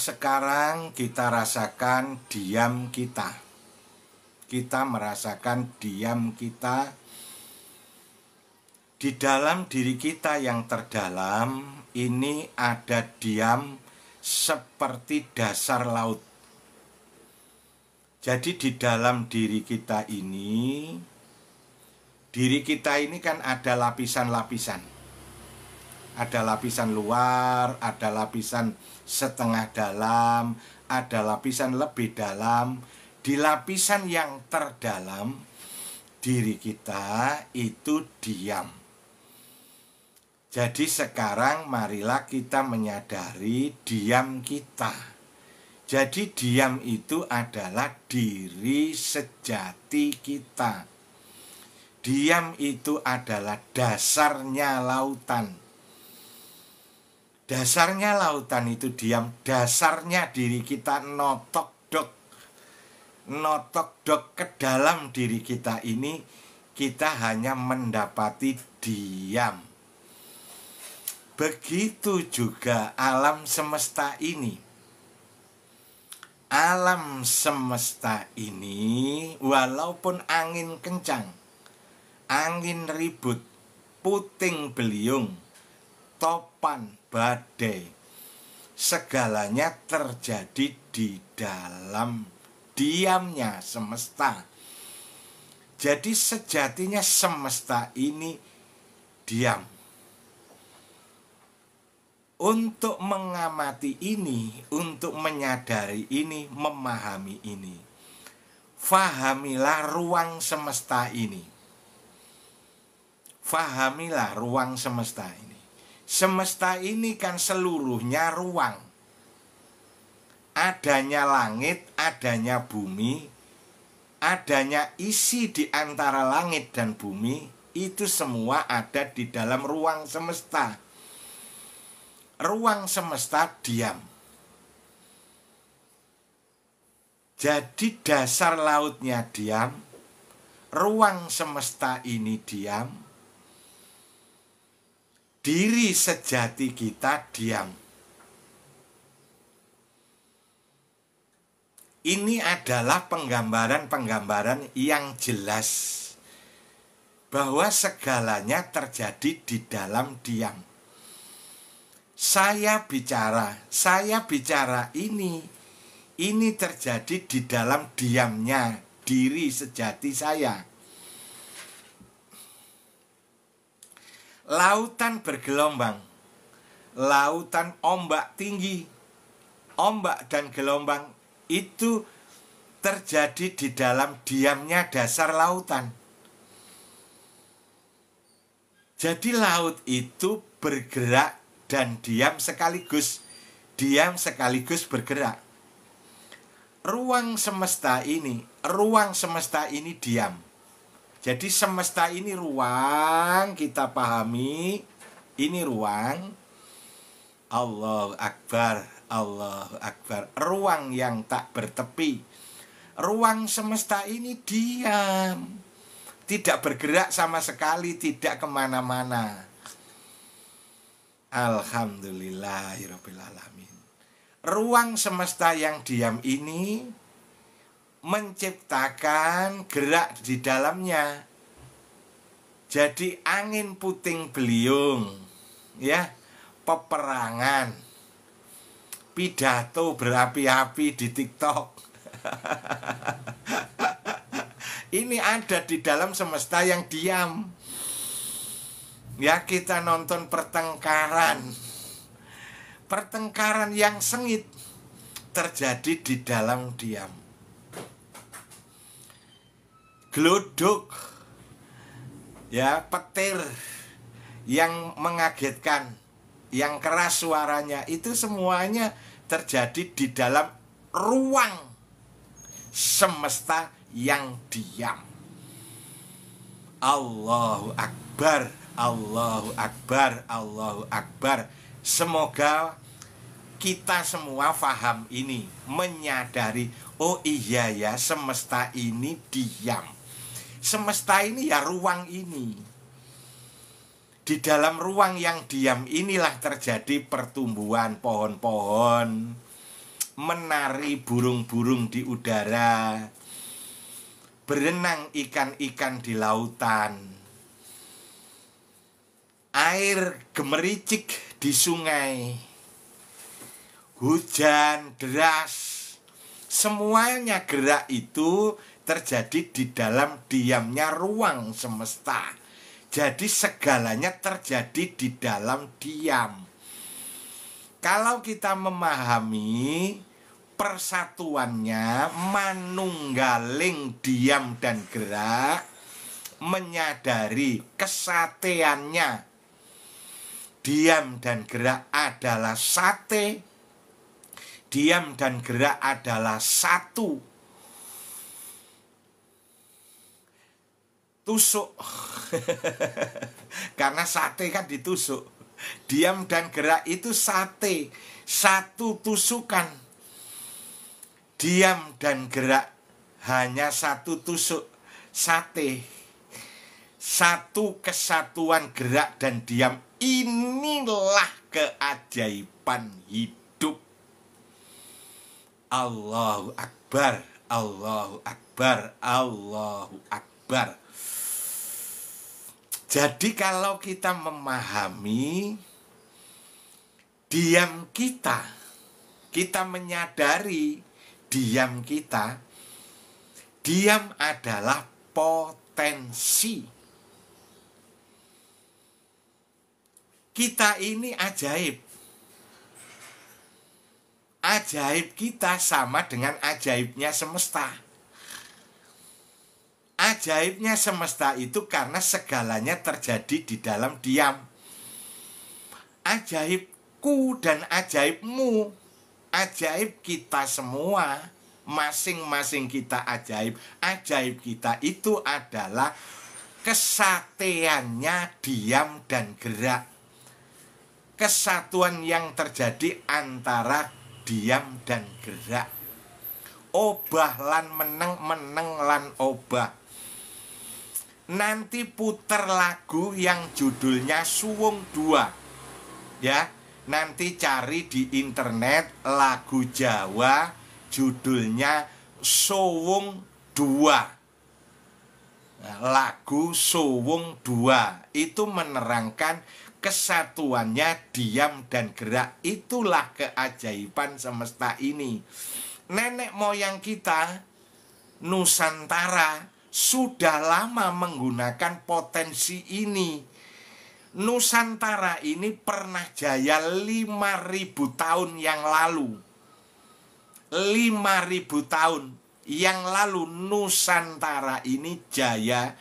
Sekarang kita rasakan diam kita. Kita merasakan diam kita di dalam diri kita yang terdalam. Ini ada diam seperti dasar laut. Jadi di dalam diri kita ini kan ada lapisan-lapisan. Ada lapisan luar, ada lapisan setengah dalam, ada lapisan lebih dalam. Di lapisan yang terdalam, diri kita itu diam. Jadi sekarang marilah kita menyadari diam kita. Jadi diam itu adalah diri sejati kita. Diam itu adalah dasarnya lautan. Dasarnya lautan itu diam. Dasarnya diri kita notok dok ke dalam diri kita ini. Kita hanya mendapati diam. Begitu juga alam semesta ini. Alam semesta ini walaupun angin kencang, angin ribut, puting beliung, topan, badai, segalanya terjadi di dalam diamnya semesta. Jadi sejatinya semesta ini diam. Untuk mengamati ini, untuk menyadari ini, memahami ini, fahamilah ruang semesta ini. Fahamilah ruang semesta ini. Semesta ini kan seluruhnya ruang. Adanya langit, adanya bumi, adanya isi di antara langit dan bumi, itu semua ada di dalam ruang semesta. Ruang semesta diam. Jadi dasar lautnya diam, ruang semesta ini diam, diri sejati kita diam. Ini adalah penggambaran yang jelas bahwa segalanya terjadi di dalam diam. Saya bicara ini terjadi di dalam diamnya diri sejati saya. Lautan bergelombang, lautan ombak tinggi, ombak dan gelombang itu terjadi di dalam diamnya dasar lautan. Jadi laut itu bergerak dan diam sekaligus bergerak. Ruang semesta ini diam. Jadi semesta ini ruang, kita pahami, ini ruang. Allahu Akbar, Allahu Akbar. Ruang yang tak bertepi. Ruang semesta ini diam. Tidak bergerak sama sekali, tidak kemana-mana. Alhamdulillahirabbil alamin. Ruang semesta yang diam ini menciptakan gerak di dalamnya. Jadi angin puting beliung, ya, peperangan, pidato berapi-api di TikTok. Ini ada di dalam semesta yang diam. Ya, kita nonton pertengkaran yang sengit terjadi di dalam diam. Glodok, ya, petir yang mengagetkan, yang keras suaranya, itu semuanya terjadi di dalam ruang semesta yang diam. Allahu Akbar, Allahu Akbar, Allahu Akbar. Semoga kita semua paham ini, menyadari, oh iya ya, semesta ini diam. Semesta ini ya ruang ini. Di dalam ruang yang diam inilah terjadi pertumbuhan pohon-pohon, menari burung-burung di udara, berenang ikan-ikan di lautan, air gemericik di sungai, hujan deras, semuanya gerak itu terjadi di dalam diamnya ruang semesta. Jadi segalanya terjadi di dalam diam. Kalau kita memahami persatuannya, manunggaling diam dan gerak, menyadari kesateannya, diam dan gerak adalah sate, diam dan gerak adalah satu. Tusuk karena sate kan ditusuk. Diam dan gerak itu sate, satu tusukan. Diam dan gerak hanya satu tusuk sate. Satu kesatuan gerak dan diam. Inilah keajaiban hidup. Allahu Akbar, Allahu Akbar, Allahu Akbar. Jadi kalau kita memahami diam kita, kita menyadari diam kita, diam adalah potensi. Kita ini ajaib. Ajaib kita sama dengan ajaibnya semesta. Ajaibnya semesta itu karena segalanya terjadi di dalam diam. Ajaibku dan ajaibmu, ajaib kita semua, masing-masing kita ajaib. Ajaib kita itu adalah kesateannya diam dan gerak. Kesatuan yang terjadi antara diam dan gerak. Obah lan meneng, meneng lan obah. Nanti puter lagu yang judulnya Suwung 2. Ya, nanti cari di internet lagu Jawa judulnya Suwung 2. Nah, lagu Suwung 2 itu menerangkan kesatuannya diam dan gerak. Itulah keajaiban semesta ini. Nenek moyang kita Nusantara sudah lama menggunakan potensi ini. Nusantara ini pernah jaya 5.000 tahun yang lalu. 5.000 tahun yang lalu Nusantara ini jaya.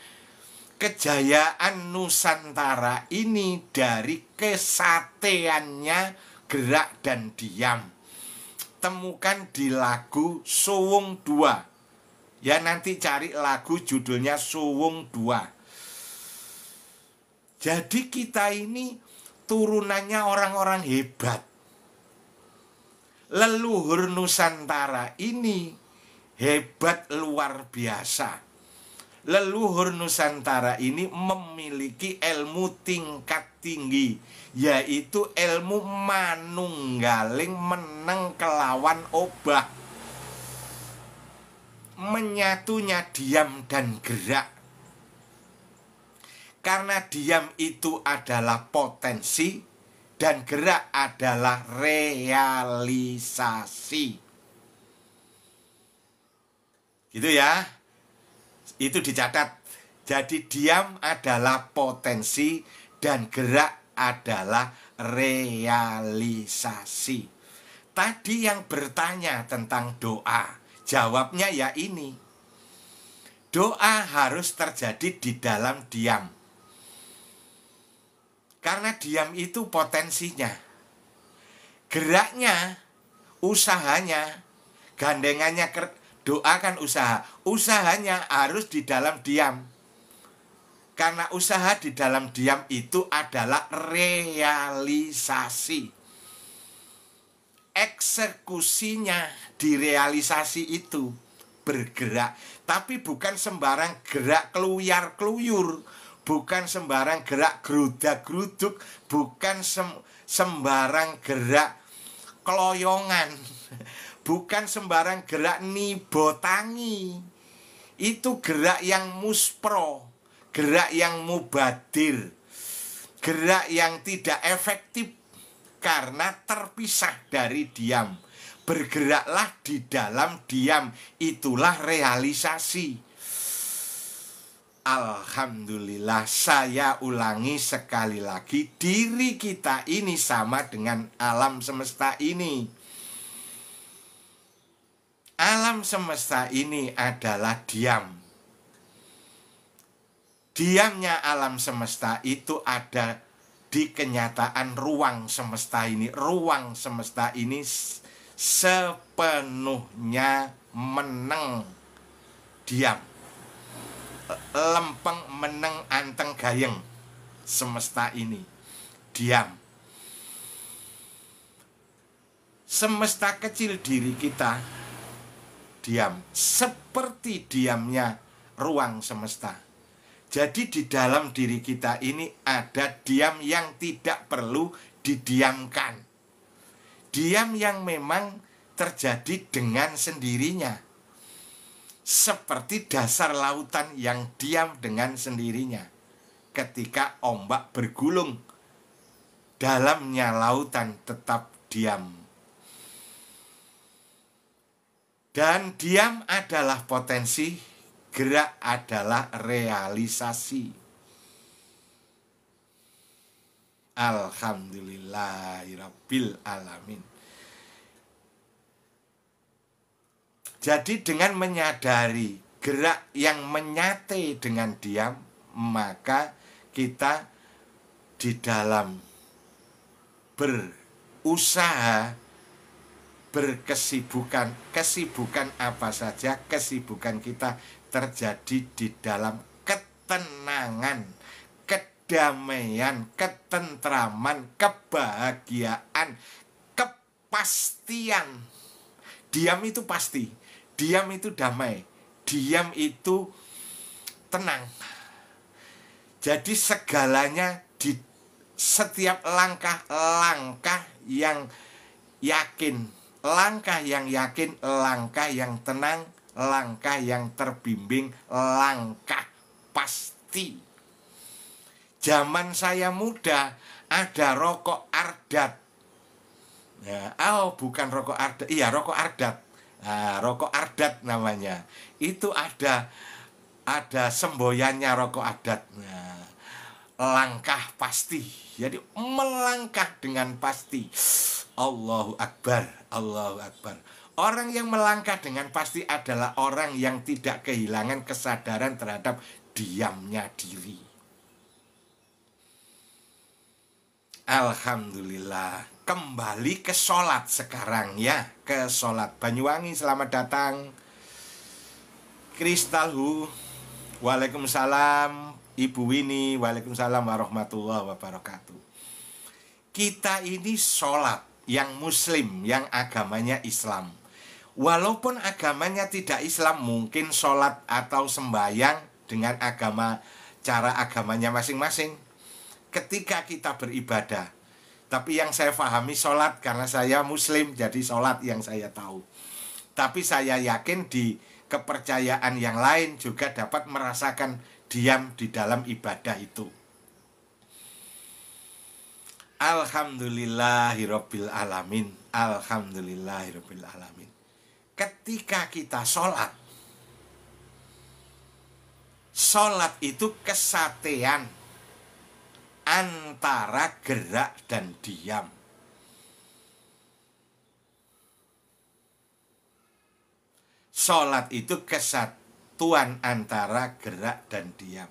Kejayaan Nusantara ini dari kesateannya gerak dan diam. Temukan di lagu Suwung 2. Ya, nanti cari lagu judulnya Suwung 2. Jadi kita ini turunannya orang-orang hebat. Leluhur Nusantara ini hebat luar biasa. Leluhur Nusantara ini memiliki ilmu tingkat tinggi, yaitu ilmu manunggaling meneng kelawan obah. Menyatunya diam dan gerak. Karena diam itu adalah potensi dan gerak adalah realisasi. Gitu ya. Itu dicatat. Jadi diam adalah potensi dan gerak adalah realisasi. Tadi yang bertanya tentang doa, jawabnya ya ini. Doa harus terjadi di dalam diam. Karena diam itu potensinya. Geraknya, usahanya, gandengannya, doa kan usaha. Usahanya harus di dalam diam. Karena usaha di dalam diam itu adalah realisasi. Eksekusinya di realisasi itu bergerak, tapi bukan sembarang gerak keluyar-keluyur, bukan sembarang gerak gerudak-geruduk, bukan sembarang gerak keloyongan, bukan sembarang gerak nibotangi. Itu gerak yang muspro, gerak yang mubadir, gerak yang tidak efektif karena terpisah dari diam. Bergeraklah di dalam diam, itulah realisasi. Alhamdulillah, saya ulangi sekali lagi, diri kita ini sama dengan alam semesta ini. Alam semesta ini adalah diam. Diamnya alam semesta itu ada di kenyataan ruang semesta ini. Ruang semesta ini sepenuhnya meneng diam. Lempeng meneng anteng gayeng. Semesta ini diam. Semesta kecil diri kita diam, seperti diamnya ruang semesta. Jadi di dalam diri kita ini ada diam yang tidak perlu didiamkan. Diam yang memang terjadi dengan sendirinya. Seperti dasar lautan yang diam dengan sendirinya. Ketika ombak bergulung, dalamnya lautan tetap diam. Dan diam adalah potensi, gerak adalah realisasi. Alhamdulillahirabbil alamin. Jadi dengan menyadari gerak yang menyate dengan diam, maka kita di dalam berusaha, kesibukan apa saja, kesibukan kita terjadi di dalam ketenangan, kedamaian, ketentraman, kebahagiaan, kepastian. Diam itu pasti. Diam itu damai, diam itu tenang. Jadi segalanya di setiap langkah-langkah yang yakin, langkah yang yakin, langkah yang tenang, langkah yang terbimbing, langkah pasti. Zaman saya muda ada rokok Ardat. Ya, bukan rokok Ardat, iya rokok Ardat. Nah, rokok Ardat namanya. Itu ada semboyannya rokok Ardat. Nah, langkah pasti. Jadi melangkah dengan pasti. Allahu Akbar, Allahu Akbar. Orang yang melangkah dengan pasti adalah orang yang tidak kehilangan kesadaran terhadap diamnya diri. Alhamdulillah. Kembali ke sholat sekarang ya. Ke sholat. Banyuwangi selamat datang. Kristalhu, waalaikumsalam. Ibu Winnie, waalaikumsalam warahmatullahi wabarakatuh. Kita ini sholat yang muslim, yang agamanya Islam. Walaupun agamanya tidak Islam, mungkin sholat atau sembahyang dengan cara agamanya masing-masing. Ketika kita beribadah, tapi yang saya pahami sholat karena saya muslim, jadi sholat yang saya tahu. Tapi saya yakin di kepercayaan yang lain juga dapat merasakan diam di dalam ibadah itu. Alhamdulillahirabbil alamin. Alhamdulillahirabbil alamin. Ketika kita sholat itu kesatean antara gerak dan diam. Sholat itu kesatuan antara gerak dan diam.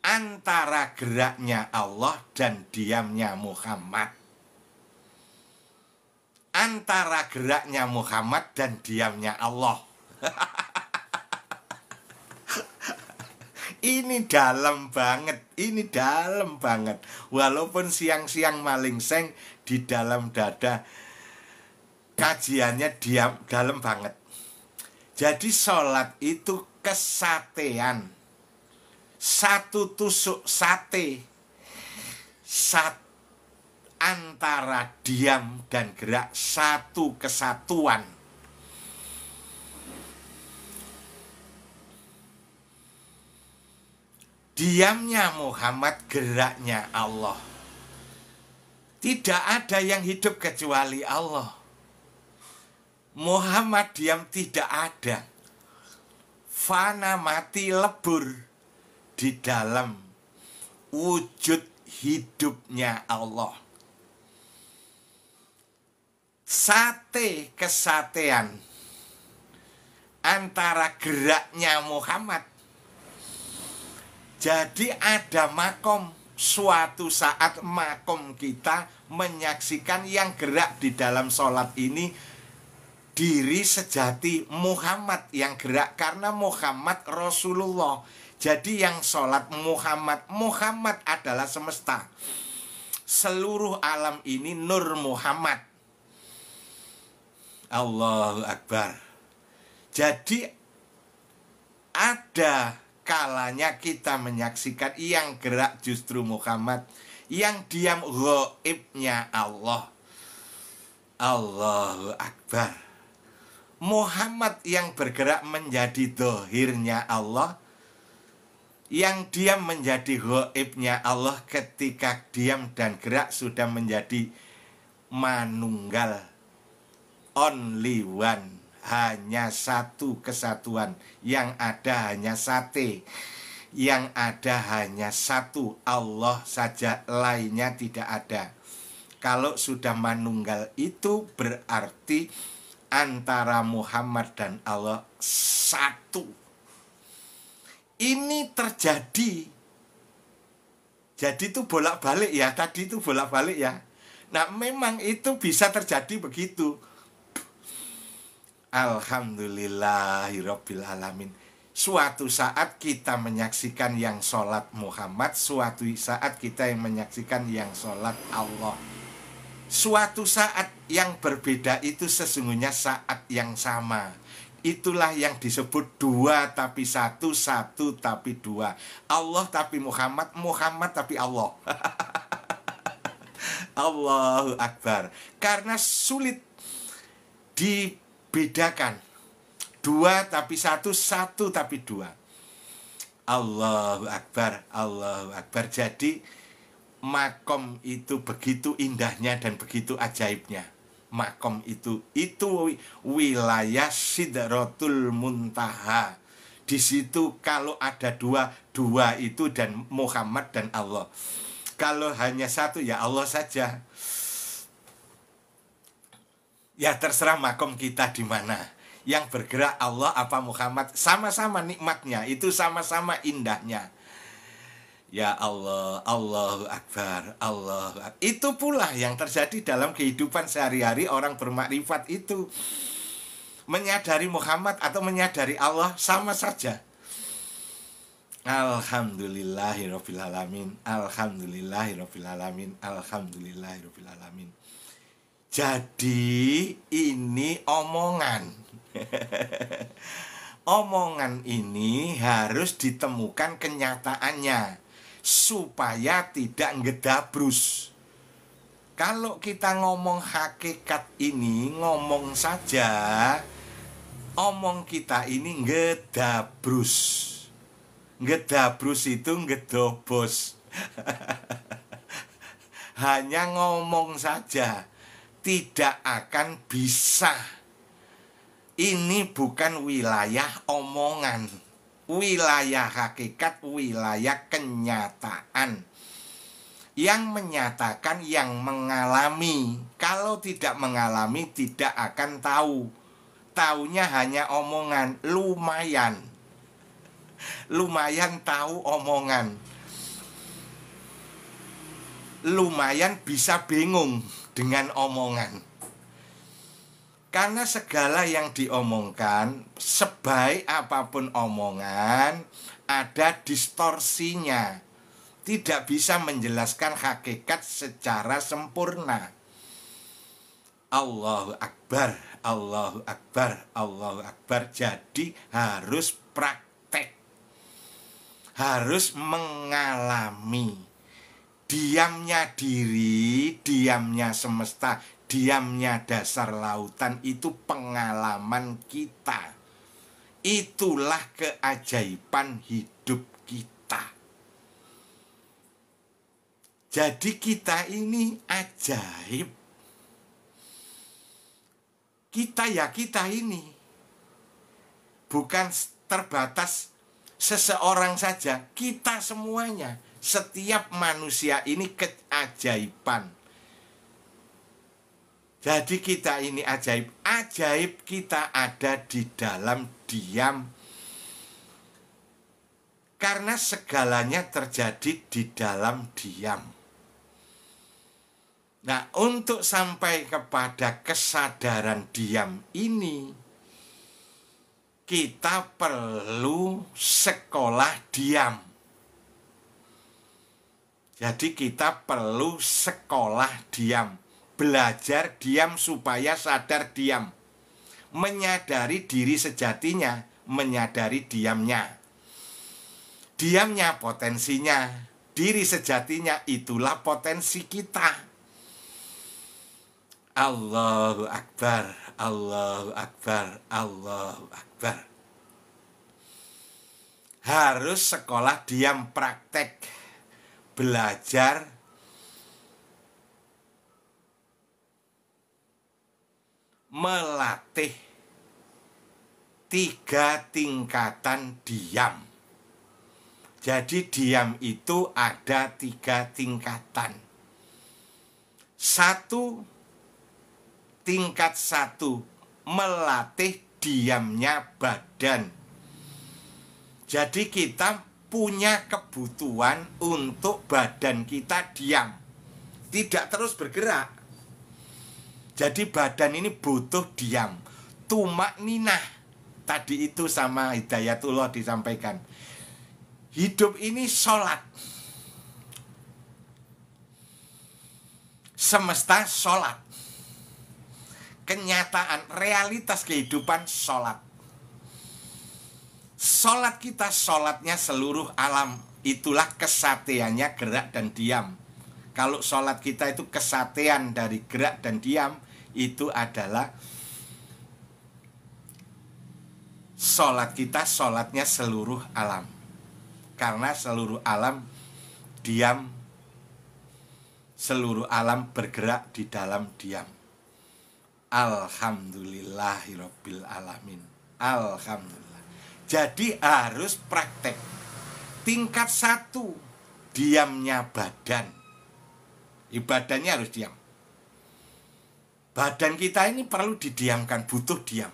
Antara geraknya Allah dan diamnya Muhammad. Antara geraknya Muhammad dan diamnya Allah. Ini dalam banget, ini dalam banget. Walaupun siang-siang malingseng di dalam dada, kajiannya dalam banget. Jadi sholat itu kesatean. Satu tusuk sate antara diam dan gerak satu kesatuan. Diamnya Muhammad, geraknya Allah. Tidak ada yang hidup kecuali Allah. Muhammad diam tidak ada. Fana, mati, lebur di dalam wujud hidupnya Allah. Sate kesatean antara geraknya Muhammad. Jadi ada makom. Suatu saat makom kita menyaksikan yang gerak di dalam sholat ini diri sejati Muhammad yang gerak, karena Muhammad Rasulullah. Jadi yang sholat Muhammad. Muhammad adalah semesta. Seluruh alam ini nur Muhammad. Allahu Akbar. Jadi ada kalanya kita menyaksikan yang gerak justru Muhammad, yang diam ghaibnya Allah. Allahu Akbar. Muhammad yang bergerak menjadi dohirnya Allah, yang diam menjadi ghaibnya Allah. Ketika diam dan gerak sudah menjadi manunggal, only one, hanya satu kesatuan. Yang ada hanya sate, yang ada hanya satu Allah saja, lainnya tidak ada. Kalau sudah manunggal itu berarti antara Muhammad dan Allah satu. Ini terjadi. Jadi itu bolak-balik ya, tadi itu bolak-balik ya. Nah, memang itu bisa terjadi begitu. Alhamdulillahirabbil alamin. Suatu saat kita menyaksikan yang sholat Muhammad, suatu saat kita yang menyaksikan yang sholat Allah. Suatu saat yang berbeda itu sesungguhnya saat yang sama. Itulah yang disebut dua tapi satu, satu tapi dua. Allah tapi Muhammad, Muhammad tapi Allah. Allahu Akbar. Karena sulit dibedakan. Dua tapi satu, satu tapi dua. Allahu Akbar, Allahu Akbar. Jadi makom itu begitu indahnya dan begitu ajaibnya. Makom itu wilayah Sidratul Muntaha. Di situ kalau ada dua, dua itu dan Muhammad dan Allah. Kalau hanya satu ya Allah saja. Ya terserah makom kita di mana. Yang bergerak Allah apa Muhammad, sama-sama nikmatnya, itu sama-sama indahnya. Ya Allah, Allahu Akbar, Allahu Akbar. Itu pula yang terjadi dalam kehidupan sehari-hari orang bermakrifat itu. Menyadari Muhammad atau menyadari Allah sama saja. Alhamdulillahirabbil alamin, alhamdulillahirabbil alamin, alhamdulillahirabbil alamin. Jadi ini omongan. Omongan ini harus ditemukan kenyataannya supaya tidak ngedabrus. Kalau kita ngomong hakikat ini, ngomong saja, omong kita ini ngedabrus. Ngedabrus itu ngedobos. Hanya ngomong saja, tidak akan bisa. Ini bukan wilayah omongan, wilayah hakikat, wilayah kenyataan. Yang menyatakan yang mengalami. Kalau tidak mengalami tidak akan tahu. Taunya hanya omongan, lumayan. Lumayan tahu omongan. Lumayan bisa bingung dengan omongan. Karena segala yang diomongkan, sebaik apapun omongan, ada distorsinya. Tidak bisa menjelaskan hakikat secara sempurna. Allahu Akbar, Allahu Akbar, Allahu Akbar. Jadi harus praktek. Harus mengalami. Diamnya diri, diamnya semesta, diamnya dasar lautan itu pengalaman kita. Itulah keajaiban hidup kita. Jadi kita ini ajaib. Kita ya kita ini. Bukan terbatas seseorang saja, kita semuanya. Setiap manusia ini keajaiban. Jadi kita ini ajaib. Ajaib kita ada di dalam diam. Karena segalanya terjadi di dalam diam. Nah, untuk sampai kepada kesadaran diam ini, kita perlu sekolah diam. Jadi kita perlu sekolah diam, belajar diam supaya sadar diam, menyadari diri sejatinya, menyadari diamnya. Diamnya potensinya, diri sejatinya itulah potensi kita. Allahu Akbar, Allahu Akbar, Allahu Akbar. Harus sekolah diam, praktek. Belajar melatih 3 tingkatan diam. Jadi diam itu ada 3 tingkatan. Tingkat 1 melatih diamnya badan. Jadi kita punya kebutuhan untuk badan kita diam, tidak terus bergerak. Jadi badan ini butuh diam. Tumak ninah tadi itu sama Hidayatullah disampaikan. Hidup ini sholat. Semesta sholat. Kenyataan, realitas kehidupan sholat. Sholat kita, sholatnya seluruh alam. Itulah kesateannya gerak dan diam. Kalau sholat kita itu kesatean dari gerak dan diam, itu adalah sholat kita, sholatnya seluruh alam. Karena seluruh alam diam, seluruh alam bergerak di dalam diam. Alhamdulillahirabbil alamin. Alhamdulillah. Jadi harus praktek. Tingkat 1 diamnya badan. Badannya harus diam. Badan kita ini perlu didiamkan, butuh diam.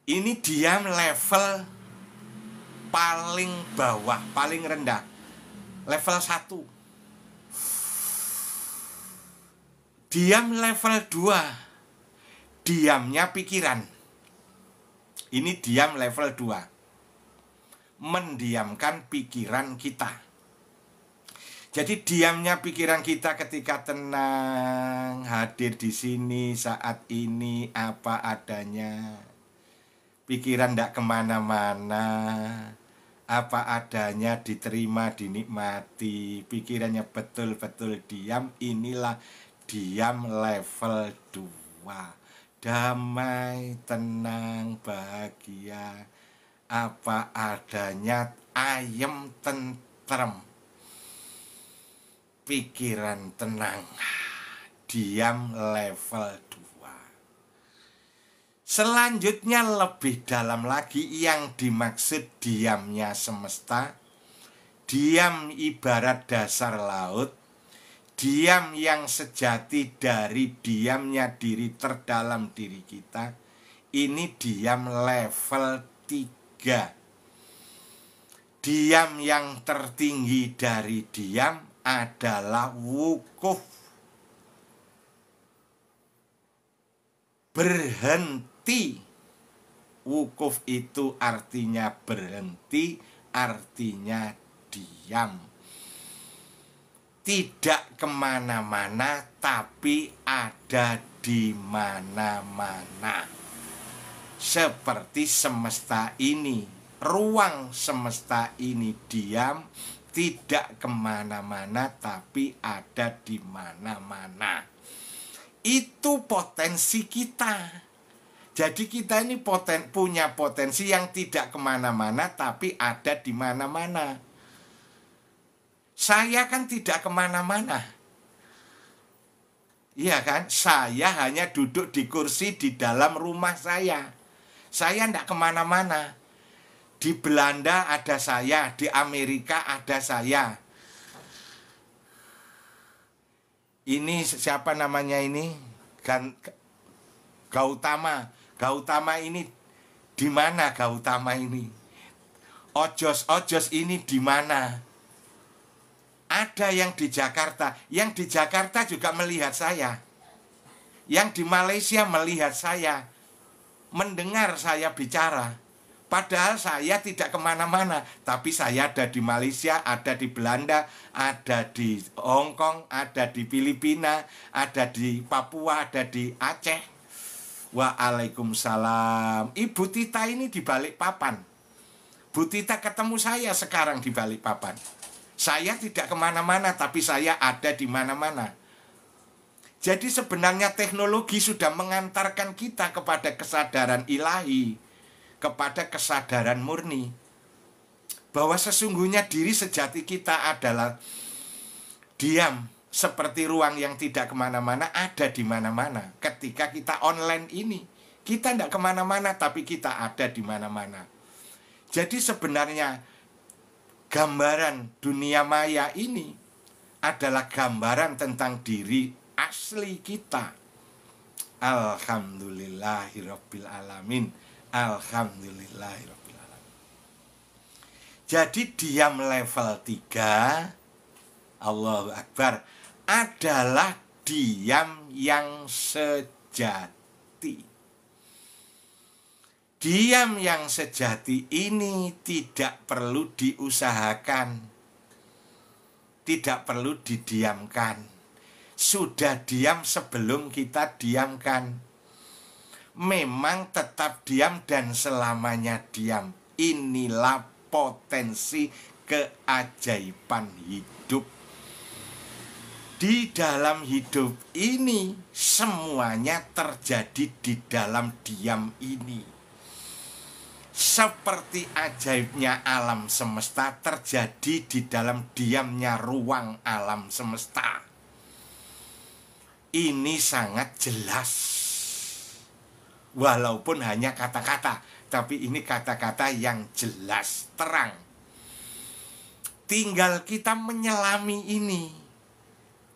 Ini diam level paling bawah, paling rendah. Level 1. Diam level 2. Diamnya pikiran. Ini diam level 2. Mendiamkan pikiran kita. Jadi diamnya pikiran kita ketika tenang, hadir di sini saat ini apa adanya. Pikiran tidak kemana-mana, apa adanya diterima, dinikmati. Pikirannya betul-betul diam. Inilah diam level 2. Damai, tenang, bahagia, apa adanya, ayem, tentrem, pikiran tenang, diam level 2. Selanjutnya lebih dalam lagi yang dimaksud diamnya semesta. Diam ibarat dasar laut. Diam yang sejati dari diamnya diri terdalam diri kita. Ini diam level 3. Diam yang tertinggi dari diam adalah wukuf. Berhenti. Wukuf itu artinya berhenti, artinya diam. Tidak kemana-mana, tapi ada di mana-mana. Seperti semesta ini, ruang semesta ini diam, tidak kemana-mana tapi ada di mana-mana. Itu potensi kita. Jadi kita ini punya potensi yang tidak kemana-mana tapi ada di mana-mana. Saya kan tidak kemana-mana. Iya kan? Saya hanya duduk di kursi di dalam rumah saya. Saya tidak kemana-mana. Di Belanda ada saya, di Amerika ada saya. Ini siapa namanya ini? Gautama. Gautama ini di mana Gautama ini? Ojos ini di mana? Ada yang di Jakarta. Yang di Jakarta juga melihat saya. Yang di Malaysia melihat saya. Mendengar saya bicara. Padahal saya tidak kemana-mana. Tapi saya ada di Malaysia, ada di Belanda, ada di Hong Kong, ada di Filipina, ada di Papua, ada di Aceh. Waalaikumsalam. Ibu Tita ini di Balikpapan. Bu Tita ketemu saya sekarang di Balikpapan. Saya tidak kemana-mana, tapi saya ada di mana-mana. Jadi sebenarnya teknologi sudah mengantarkan kita kepada kesadaran ilahi, kepada kesadaran murni, bahwa sesungguhnya diri sejati kita adalah diam, seperti ruang yang tidak kemana-mana, ada di mana-mana. Ketika kita online ini, kita tidak kemana-mana, tapi kita ada di mana-mana. Jadi sebenarnya gambaran dunia maya ini adalah gambaran tentang diri asli kita. Alhamdulillahirabbil alamin. Alhamdulillahirabbil alamin. Jadi diam level 3, Allahu Akbar, adalah diam yang sejati. Diam yang sejati ini tidak perlu diusahakan, tidak perlu didiamkan. Sudah diam sebelum kita diamkan. Memang tetap diam dan selamanya diam. Inilah potensi keajaiban hidup. Di dalam hidup ini semuanya terjadi di dalam diam ini. Seperti ajaibnya alam semesta terjadi di dalam diamnya ruang alam semesta. Ini sangat jelas. Walaupun hanya kata-kata, tapi ini kata-kata yang jelas, terang. Tinggal kita menyelami ini,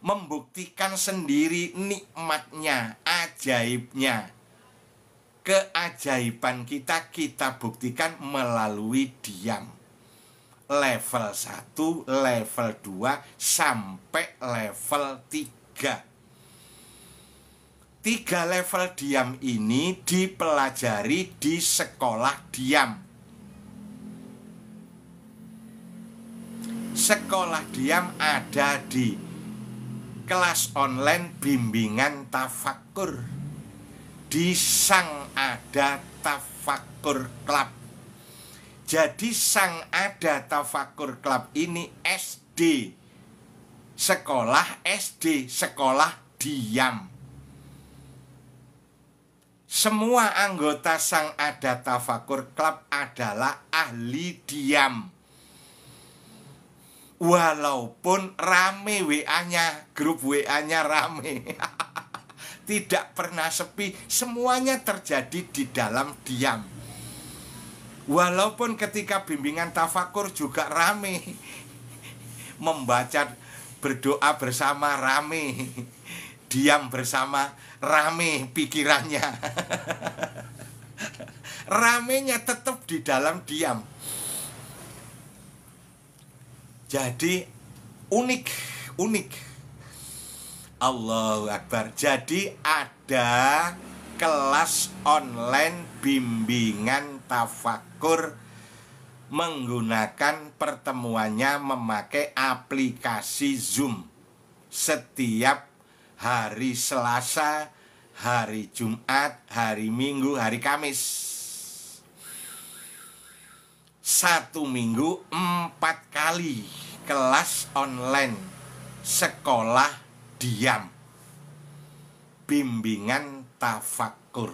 membuktikan sendiri nikmatnya, ajaibnya. Keajaiban kita buktikan melalui diam. Level 1, level 2, sampai level 3. 3 level diam ini dipelajari di sekolah diam. Sekolah diam ada di kelas online bimbingan tafakur di Sang Ada Tafakur Club. Jadi Sang Ada Tafakur Club ini SD, sekolah SD, sekolah diam. Semua anggota Sang Ada Tafakur Club adalah ahli diam. Walaupun rame WA-nya, grup WA-nya rame. Tidak pernah sepi, semuanya terjadi di dalam diam. Walaupun ketika bimbingan tafakur juga rame. Membaca, berdoa bersama rame. Diam bersama rame pikirannya. Ramenya tetap di dalam diam. Jadi unik. Allahu Akbar. Jadi ada kelas online bimbingan tafakur menggunakan pertemuannya memakai aplikasi Zoom. Setiap hari Selasa, hari Jumat, hari Minggu, hari Kamis. 1 minggu 4 kali kelas online sekolah diam, bimbingan tafakur.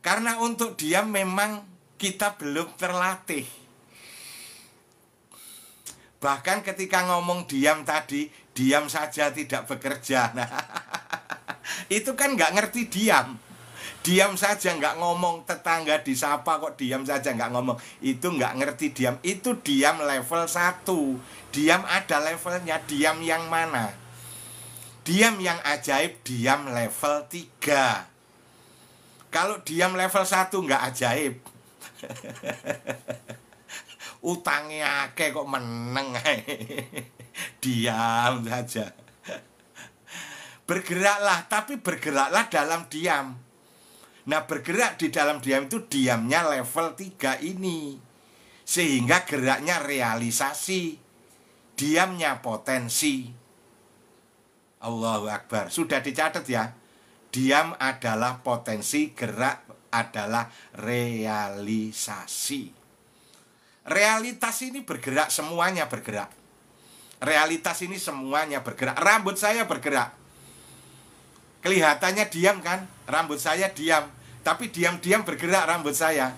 Karena untuk diam memang kita belum terlatih. Bahkan ketika ngomong diam tadi, diam saja tidak bekerja. Nah, itu kan nggak ngerti diam. Diam saja nggak ngomong, tetangga disapa kok diam saja nggak ngomong. Itu nggak ngerti diam. Itu diam level 1. Diam ada levelnya. Diam yang mana? Diam yang ajaib, diam level 3. Kalau diam level 1 nggak ajaib. Utangnya akeh kok meneng. Diam saja. Bergeraklah, tapi bergeraklah dalam diam. Nah, bergerak di dalam diam itu diamnya level 3 ini. Sehingga geraknya realisasi, diamnya potensi. Allahu Akbar. Sudah dicatat ya. Diam adalah potensi, gerak adalah realisasi. Realitas ini bergerak, semuanya bergerak. Realitas ini semuanya bergerak. Rambut saya bergerak. Kelihatannya diam kan? Rambut saya diam. Tapi diam-diam bergerak rambut saya.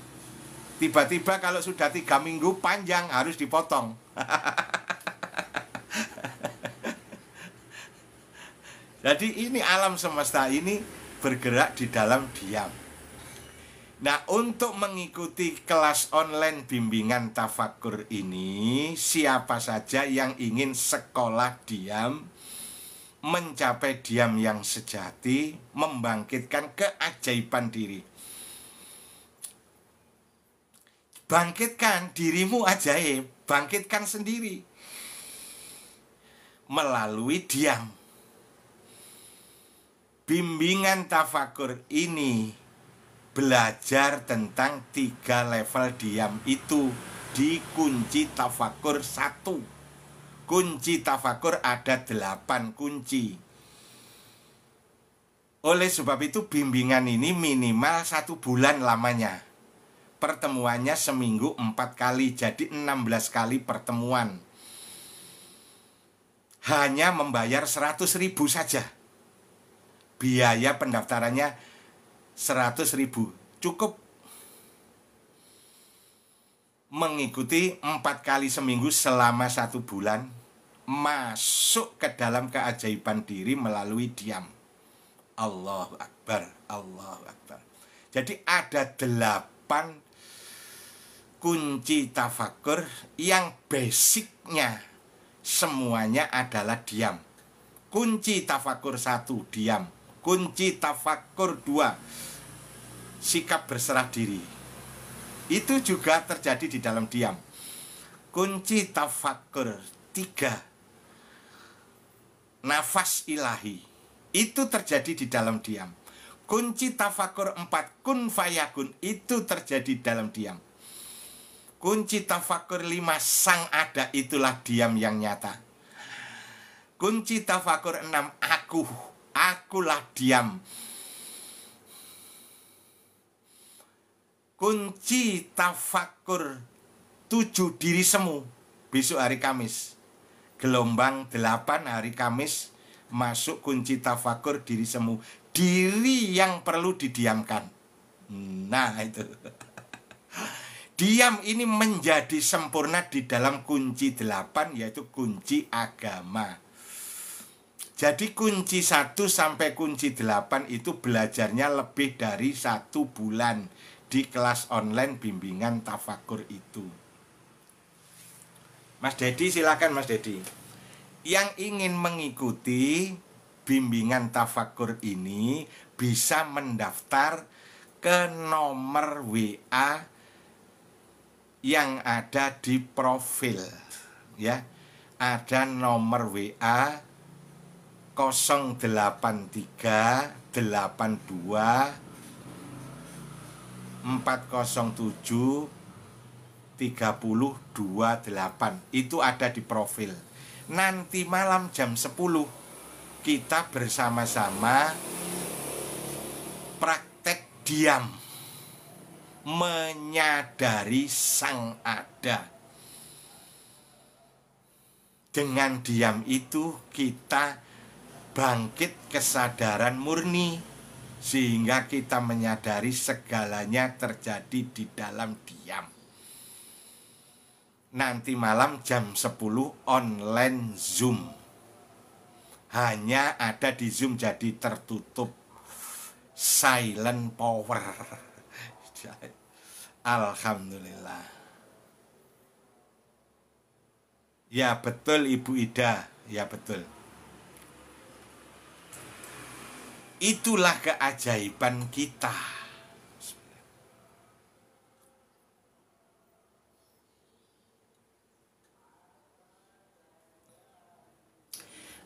Tiba-tiba kalau sudah 3 minggu panjang harus dipotong. Jadi ini alam semesta ini bergerak di dalam diam. Nah, untuk mengikuti kelas online bimbingan tafakur ini, siapa saja yang ingin sekolah diam, mencapai diam yang sejati, membangkitkan keajaiban diri. Bangkitkan dirimu ajaib, bangkitkan sendiri melalui diam. Bimbingan tafakur ini belajar tentang 3 level diam itu di kunci tafakur 1. Kunci tafakur ada 8 kunci. Oleh sebab itu bimbingan ini minimal 1 bulan lamanya. Pertemuannya seminggu 4 kali, jadi 16 kali pertemuan. Hanya membayar 100.000 saja. Biaya pendaftarannya 100.000, cukup mengikuti 4 kali seminggu selama 1 bulan, masuk ke dalam keajaiban diri melalui diam. Allahu Akbar, Allahu Akbar. Jadi ada 8 kunci tafakur yang basicnya semuanya adalah diam. Kunci tafakur 1, diam. Kunci tafakur 2, sikap berserah diri. Itu juga terjadi di dalam diam. Kunci tafakur 3, nafas ilahi. Itu terjadi di dalam diam. Kunci tafakur 4, kun fayakun. Itu terjadi dalam diam. Kunci tafakur 5, sang ada. Itulah diam yang nyata. Kunci tafakur 6, akulah diam. Kunci tafakur 7, diri semu. Besok hari Kamis, gelombang 8 hari Kamis, masuk kunci tafakur diri semu. Diri yang perlu didiamkan. Nah itu. Diam ini menjadi sempurna di dalam kunci 8, yaitu kunci agama. Jadi kunci 1 sampai kunci 8 itu belajarnya lebih dari 1 bulan di kelas online bimbingan tafakur itu. Mas Dedi, silakan Mas Dedi. Yang ingin mengikuti bimbingan tafakur ini bisa mendaftar ke nomor WA yang ada di profil, ya. Ada nomor WA 083 82 407 3028. Itu ada di profil. Nanti malam jam 10 kita bersama-sama praktek diam, menyadari sang ada. Dengan diam itu kita bangkit kesadaran murni, sehingga kita menyadari segalanya terjadi di dalam diam. Nanti malam jam 10 online Zoom. Hanya ada di Zoom, jadi tertutup, silent power. Alhamdulillah. Ya betul Ibu Ida, ya betul. Itulah keajaiban kita.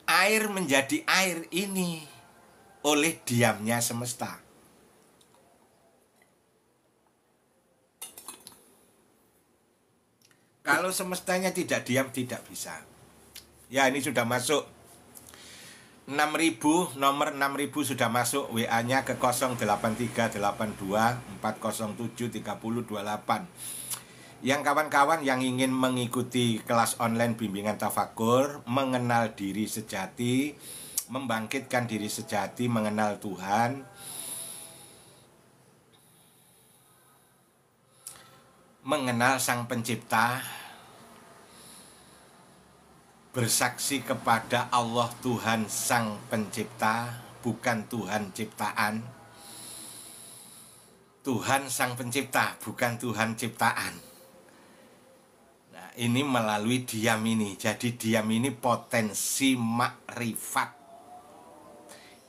Air menjadi air ini oleh diamnya semesta. Kalau semestanya tidak diam, tidak bisa. Ya, ini sudah masuk 6.000, nomor 6.000 sudah masuk WA-nya ke 08382 407 3028. Yang kawan-kawan yang ingin mengikuti kelas online bimbingan tafakur, mengenal diri sejati, membangkitkan diri sejati, mengenal Tuhan, mengenal Sang Pencipta, bersaksi kepada Allah Tuhan Sang Pencipta, bukan Tuhan ciptaan. Tuhan Sang Pencipta, bukan Tuhan ciptaan. Nah, ini melalui diam ini. Jadi diam ini potensi makrifat.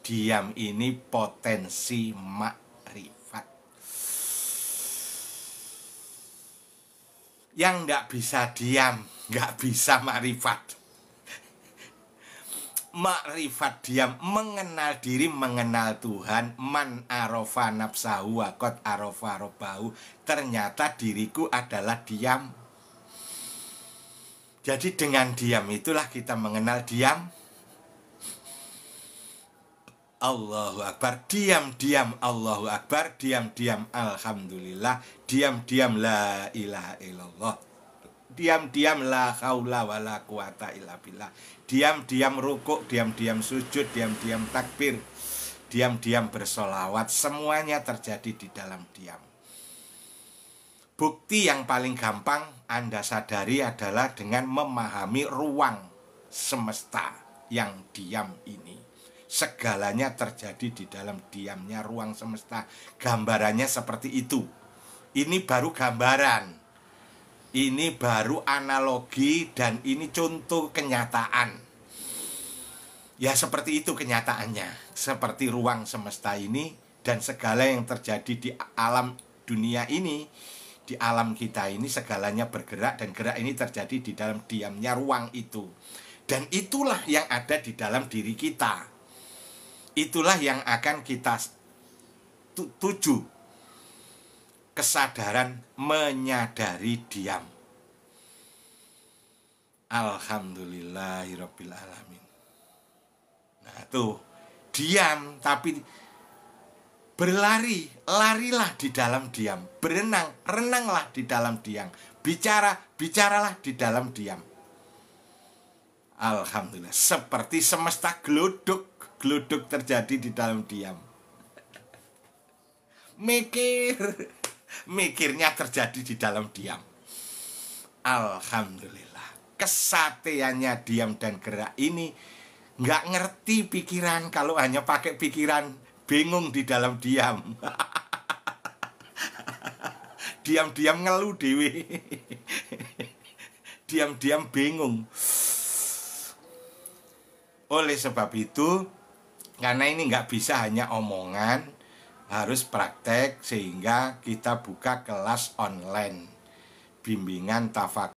Diam ini potensi makrifat. Yang nggak bisa diam, nggak bisa makrifat. Makrifat diam, mengenal diri, mengenal Tuhan. Man arofa nafsahu wa qad arofa robbahu. Ternyata diriku adalah diam. Jadi dengan diam itulah kita mengenal diam. Allahu Akbar, diam-diam Allahu Akbar, diam-diam Alhamdulillah, diam-diam la ilaha illallah, diam-diam la haula wala quwata illa billah, diam-diam rukuk, diam-diam sujud, diam-diam takbir, diam-diam bersolawat. Semuanya terjadi di dalam diam. Bukti yang paling gampang Anda sadari adalah dengan memahami ruang semesta yang diam ini. Segalanya terjadi di dalam diamnya ruang semesta. Gambarannya seperti itu. Ini baru gambaran, ini baru analogi, dan ini contoh kenyataan. Ya seperti itu kenyataannya. Seperti ruang semesta ini dan segala yang terjadi di alam dunia ini, di alam kita ini, segalanya bergerak, dan gerak ini terjadi di dalam diamnya ruang itu. Dan itulah yang ada di dalam diri kita. Itulah yang akan kita tuju, kesadaran menyadari diam. Alhamdulillahirabbil alamin. Nah tuh, diam tapi berlari, larilah di dalam diam. Berenang, renanglah di dalam diam. Bicara, bicaralah di dalam diam. Alhamdulillah, seperti semesta geluduk terjadi di dalam diam. Mikirnya terjadi di dalam diam. Alhamdulillah, kesateannya diam dan gerak ini nggak ngerti pikiran. Kalau hanya pakai pikiran, bingung di dalam diam. Diam-diam ngeluh dewe. Diam-diam bingung. Oleh sebab itu, karena ini nggak bisa hanya omongan, harus praktek, sehingga kita buka kelas online bimbingan tafakur